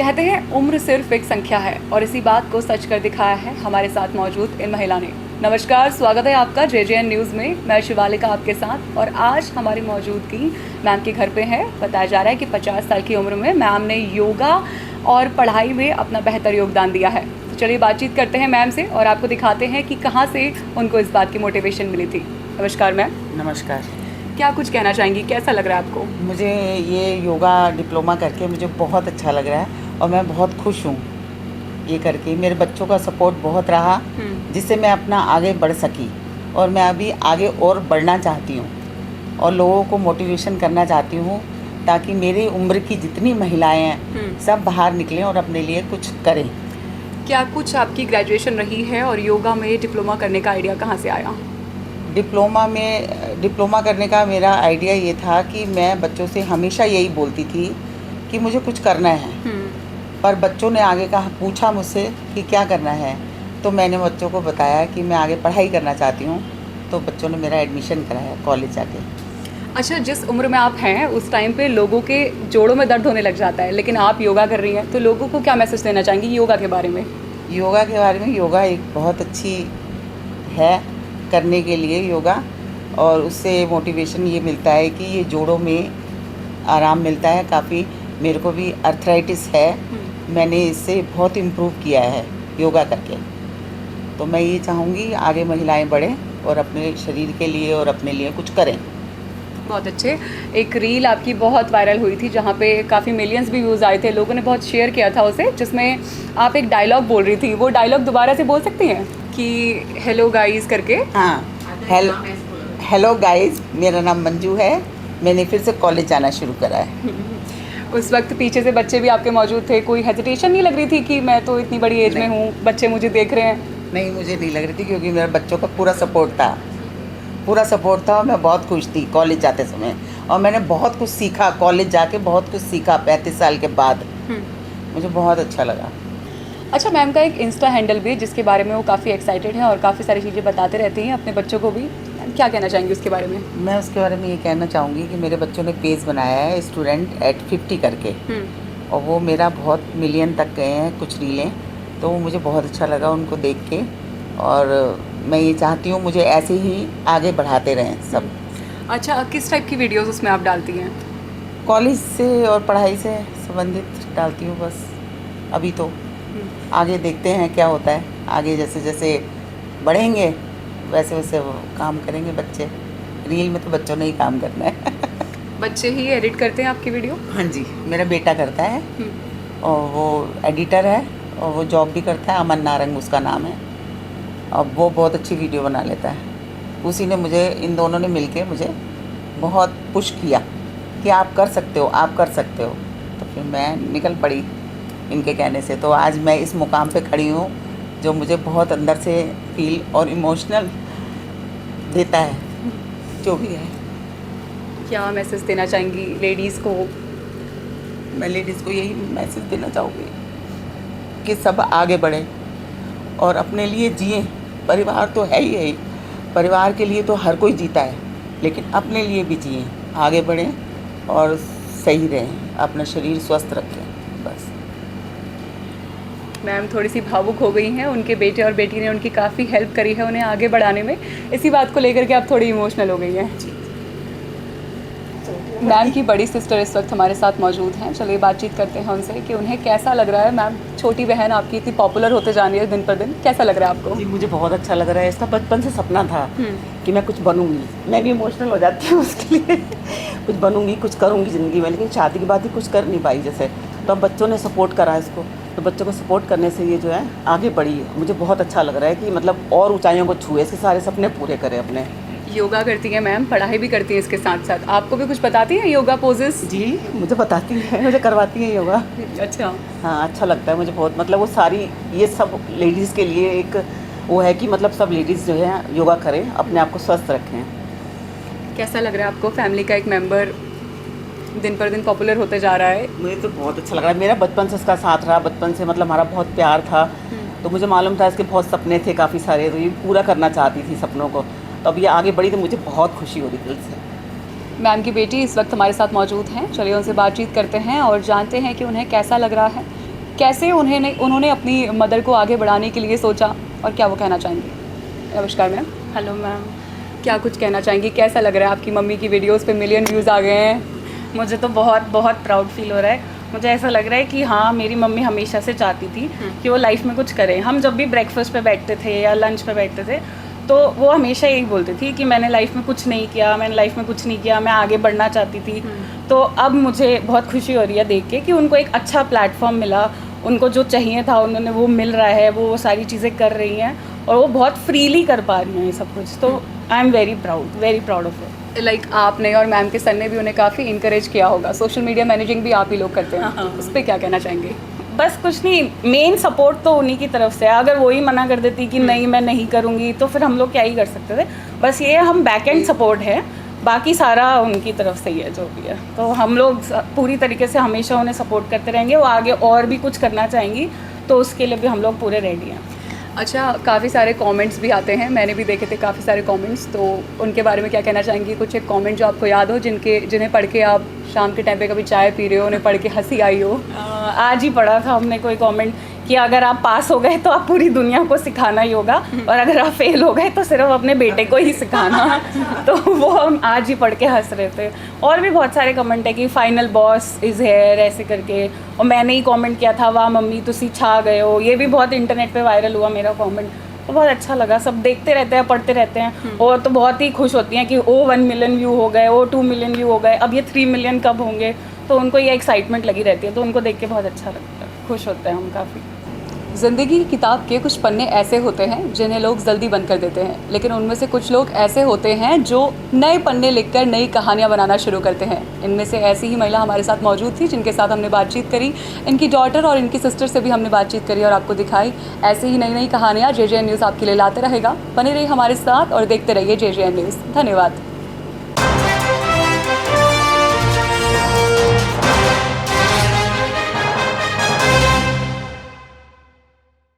कहते हैं उम्र सिर्फ एक संख्या है और इसी बात को सच कर दिखाया है हमारे साथ मौजूद इन महिला ने। नमस्कार, स्वागत है आपका JJN न्यूज़ में। मैं शिवालिका आपके साथ और आज हमारी मौजूदगी मैम के घर पे है। बताया जा रहा है कि 50 साल की उम्र में मैम ने योगा और पढ़ाई में अपना बेहतर योगदान दिया है। तो चलिए बातचीत करते हैं मैम से और आपको दिखाते हैं कि कहाँ से उनको इस बात की मोटिवेशन मिली थी। नमस्कार मैम। नमस्कार। क्या कुछ कहना चाहेंगी, कैसा लग रहा है आपको? मुझे ये योगा डिप्लोमा करके मुझे बहुत अच्छा लग रहा है और मैं बहुत खुश हूँ ये करके। मेरे बच्चों का सपोर्ट बहुत रहा जिससे मैं अपना आगे बढ़ सकी और मैं अभी आगे और बढ़ना चाहती हूँ और लोगों को मोटिवेशन करना चाहती हूँ ताकि मेरी उम्र की जितनी महिलाएं हैं सब बाहर निकलें और अपने लिए कुछ करें। क्या कुछ आपकी ग्रेजुएशन रही है और योगा में डिप्लोमा करने का आइडिया कहाँ से आया? डिप्लोमा करने का मेरा आइडिया ये था कि मैं बच्चों से हमेशा यही बोलती थी कि मुझे कुछ करना है, पर बच्चों ने आगे कहा पूछा मुझसे कि क्या करना है, तो मैंने बच्चों को बताया कि मैं आगे पढ़ाई करना चाहती हूँ। तो बच्चों ने मेरा एडमिशन कराया कॉलेज जाके। अच्छा, जिस उम्र में आप हैं उस टाइम पे लोगों के जोड़ों में दर्द होने लग जाता है, लेकिन आप योगा कर रही हैं, तो लोगों को क्या मैसेज देना चाहेंगी योगा के बारे में? योगा एक बहुत अच्छी है करने के लिए योगा, और उससे मोटिवेशन ये मिलता है कि ये जोड़ों में आराम मिलता है। काफ़ी मेरे को भी अर्थराइटिस है, मैंने इससे बहुत इम्प्रूव किया है योगा करके। तो मैं ये चाहूँगी आगे महिलाएं बढ़ें और अपने शरीर के लिए और अपने लिए कुछ करें। बहुत अच्छे। एक रील आपकी बहुत वायरल हुई थी जहाँ पे काफ़ी मिलियंस भी व्यूज़ आए थे, लोगों ने बहुत शेयर किया था उसे, जिसमें आप एक डायलॉग बोल रही थी। वो डायलॉग दोबारा से बोल सकती हैं कि हेलो गाइस करके? हाँ, हेलो गाइस, मेरा नाम मंजू है, मैंने फिर से कॉलेज जाना शुरू करा है। उस वक्त पीछे से बच्चे भी आपके मौजूद थे, कोई हेजिटेशन नहीं लग रही थी कि मैं तो इतनी बड़ी एज में हूँ, बच्चे मुझे देख रहे हैं? नहीं, मुझे नहीं लग रही थी क्योंकि मेरे बच्चों का पूरा सपोर्ट था और मैं बहुत खुश थी कॉलेज जाते समय। और मैंने बहुत कुछ सीखा कॉलेज जाके, बहुत कुछ सीखा 35 साल के बाद। मुझे बहुत अच्छा लगा। अच्छा, मैम का एक इंस्टा हैंडल भी है जिसके बारे में वो काफ़ी एक्साइटेड है और काफ़ी सारी चीज़ें बताते रहती हैं अपने बच्चों को भी। क्या कहना चाहेंगी उसके बारे में? मैं उसके बारे में ये कहना चाहूँगी कि मेरे बच्चों ने पेज बनाया है स्टूडेंट एट 50 करके, और वो मेरा बहुत मिलियन तक गए हैं कुछ रीलें। तो मुझे बहुत अच्छा लगा उनको देख के, और मैं ये चाहती हूँ मुझे ऐसे ही आगे बढ़ाते रहें सब। अच्छा, किस टाइप की वीडियोस उसमें आप डालती हैं? कॉलेज से और पढ़ाई से संबंधित डालती हूँ बस अभी तो। आगे देखते हैं क्या होता है, आगे जैसे जैसे बढ़ेंगे वैसे वैसे वो काम करेंगे बच्चे। रील में तो बच्चों ने ही काम करना है। बच्चे ही एडिट करते हैं आपकी वीडियो? हाँ जी, मेरा बेटा करता है और वो एडिटर है और वो जॉब भी करता है। अमन नारंग उसका नाम है, और वो बहुत अच्छी वीडियो बना लेता है। उसी ने मुझे, इन दोनों ने मिलके मुझे बहुत पुश किया कि आप कर सकते हो, आप कर सकते हो। तो फिर मैं निकल पड़ी इनके कहने से। तो आज मैं इस मुकाम पे खड़ी हूँ जो मुझे बहुत अंदर से फील और इमोशनल देता है, जो भी है। क्या मैसेज देना चाहेंगी लेडीज़ को? मैं लेडीज़ को यही मैसेज देना चाहूँगी कि सब आगे बढ़ें और अपने लिए जिएं। परिवार तो है ही, परिवार के लिए तो हर कोई जीता है, लेकिन अपने लिए भी जिएं, आगे बढ़ें और सही रहें, अपना शरीर स्वस्थ रखें बस। मैम थोड़ी सी भावुक हो गई हैं, उनके बेटे और बेटी ने उनकी काफ़ी हेल्प करी है उन्हें आगे बढ़ाने में। इसी बात को लेकर के आप थोड़ी इमोशनल हो गई हैं। मैम की बड़ी सिस्टर इस वक्त हमारे साथ मौजूद हैं। चलिए बातचीत करते हैं उनसे कि उन्हें कैसा लग रहा है। मैम, छोटी बहन आपकी इतनी पॉपुलर होते जा रही है दिन पर दिन, कैसा लग रहा है आपको? जी, मुझे बहुत अच्छा लग रहा है। इसका बचपन से सपना था कि मैं कुछ बनूंगी। मैं भी इमोशनल हो जाती हूँ उसके लिए। कुछ बनूंगी, कुछ करूँगी ज़िंदगी में, लेकिन शादी के बाद ही कुछ कर नहीं पाई जैसे। तो अब बच्चों ने सपोर्ट करा इसको, तो बच्चों को सपोर्ट करने से ये जो है आगे बढ़ी है। मुझे बहुत अच्छा लग रहा है कि मतलब और ऊंचाइयों को छुए, इसके सारे सपने पूरे करे अपने। योगा करती हैं मैम, पढ़ाई भी करती हैं इसके साथ साथ। आपको भी कुछ बताती हैं योगा पोजेस? जी, मुझे बताती हैं, मुझे करवाती हैं योगा। अच्छा। हाँ, अच्छा लगता है मुझे बहुत। मतलब वो सारी, ये सब लेडीज़ के लिए एक वो है कि मतलब सब लेडीज़ जो है योगा करें, अपने आप को स्वस्थ रखें। कैसा लग रहा है आपको? फैमिली का एक मेंबर दिन पर दिन पॉपुलर होते जा रहा है। मुझे तो बहुत अच्छा लग रहा है। मेरा बचपन से इसका साथ रहा, बचपन से मतलब हमारा बहुत प्यार था। तो मुझे मालूम था इसके बहुत सपने थे काफ़ी सारे, तो ये पूरा करना चाहती थी सपनों को। तो अब ये आगे बढ़ी तो मुझे बहुत खुशी हो रही दिल से। मैम की बेटी इस वक्त हमारे साथ मौजूद हैं। चलिए उनसे बातचीत करते हैं और जानते हैं कि उन्हें कैसा लग रहा है कैसे उन्होंने अपनी मदर को आगे बढ़ाने के लिए सोचा और क्या वो कहना चाहेंगी? नमस्कार मैम। Hello ma'am. क्या कुछ कहना चाहेंगी? कैसा लग रहा है आपकी मम्मी की वीडियोस पे मिलियन व्यूज़ आ गए हैं? मुझे तो बहुत बहुत प्राउड फील हो रहा है। मुझे ऐसा लग रहा है कि हाँ, मेरी मम्मी हमेशा से चाहती थी कि वो लाइफ में कुछ करें। हम जब भी ब्रेकफास्ट पे बैठते थे या लंच पे बैठते थे तो वो हमेशा यही बोलती थी कि मैंने लाइफ में कुछ नहीं किया, मैंने लाइफ में कुछ नहीं किया, मैं आगे बढ़ना चाहती थी। तो अब मुझे बहुत खुशी हो रही है देख के कि उनको एक अच्छा प्लेटफॉर्म मिला, उनको जो चाहिए था उन्होंने वो मिल रहा है, वो सारी चीज़ें कर रही हैं और वो बहुत फ्रीली कर पा रही हैं ये सब कुछ। तो I am very proud of it. Like आपने और मैम के सर ने भी उन्हें काफ़ी इंकरेज किया होगा। सोशल मीडिया मैनेजिंग भी आप ही लोग करते हैं, हाँ। उस पर क्या कहना चाहेंगे? बस कुछ नहीं, मेन सपोर्ट तो उन्हीं की तरफ से है। अगर वो ही मना कर देती कि नहीं मैं नहीं करूँगी तो फिर हम लोग क्या ही कर सकते थे। बस ये हम बैक एंड सपोर्ट है, बाकी सारा उनकी तरफ से ही है जो भी है। तो हम लोग पूरी तरीके से हमेशा उन्हें सपोर्ट करते रहेंगे। वो आगे और भी कुछ करना चाहेंगी तो उसके लिए भी हम लोग पूरे रेडी हैं। अच्छा, काफ़ी सारे कमेंट्स भी आते हैं, मैंने भी देखे थे काफ़ी सारे कमेंट्स, तो उनके बारे में क्या कहना चाहेंगी? कुछ एक कमेंट जो आपको याद हो, जिन्हें पढ़ के आप शाम के टाइम पे कभी चाय पी रहे हो, उन्हें पढ़ के हंसी आई हो? आज ही पढ़ा था हमने कोई कमेंट कि अगर आप पास हो गए तो आप पूरी दुनिया को सिखाना ही होगा और अगर आप फेल हो गए तो सिर्फ अपने बेटे को ही सिखाना। तो वो हम आज ही पढ़ के हंस रहे थे। और भी बहुत सारे कमेंट है कि फाइनल बॉस इज़ हेयर ऐसे करके, और मैंने ही कमेंट किया था वाह मम्मी तुसी छा गए हो। ये भी बहुत इंटरनेट पे वायरल हुआ मेरा कमेंट, तो बहुत अच्छा लगा। सब देखते रहते हैं, पढ़ते रहते हैं और तो बहुत ही खुश होती हैं कि ओ 1 मिलियन व्यू हो गए, ओ 2 मिलियन व्यू हो गए, अब ये 3 मिलियन कब होंगे। तो उनको ये एक्साइटमेंट लगी रहती है, तो उनको देख के बहुत अच्छा लगता है, खुश होते हैं हम काफ़ी। ज़िंदगी की किताब के कुछ पन्ने ऐसे होते हैं जिन्हें लोग जल्दी बंद कर देते हैं, लेकिन उनमें से कुछ लोग ऐसे होते हैं जो नए पन्ने लिखकर नई कहानियां बनाना शुरू करते हैं। इनमें से ऐसी ही महिला हमारे साथ मौजूद थी जिनके साथ हमने बातचीत करी। इनकी डॉटर और इनकी सिस्टर से भी हमने बातचीत करी और आपको दिखाई। ऐसे ही नई नई कहानियाँ JJN न्यूज़ आपके लिए लाते रहेगा। बने रहिए हमारे साथ और देखते रहिए JJN न्यूज़। धन्यवाद।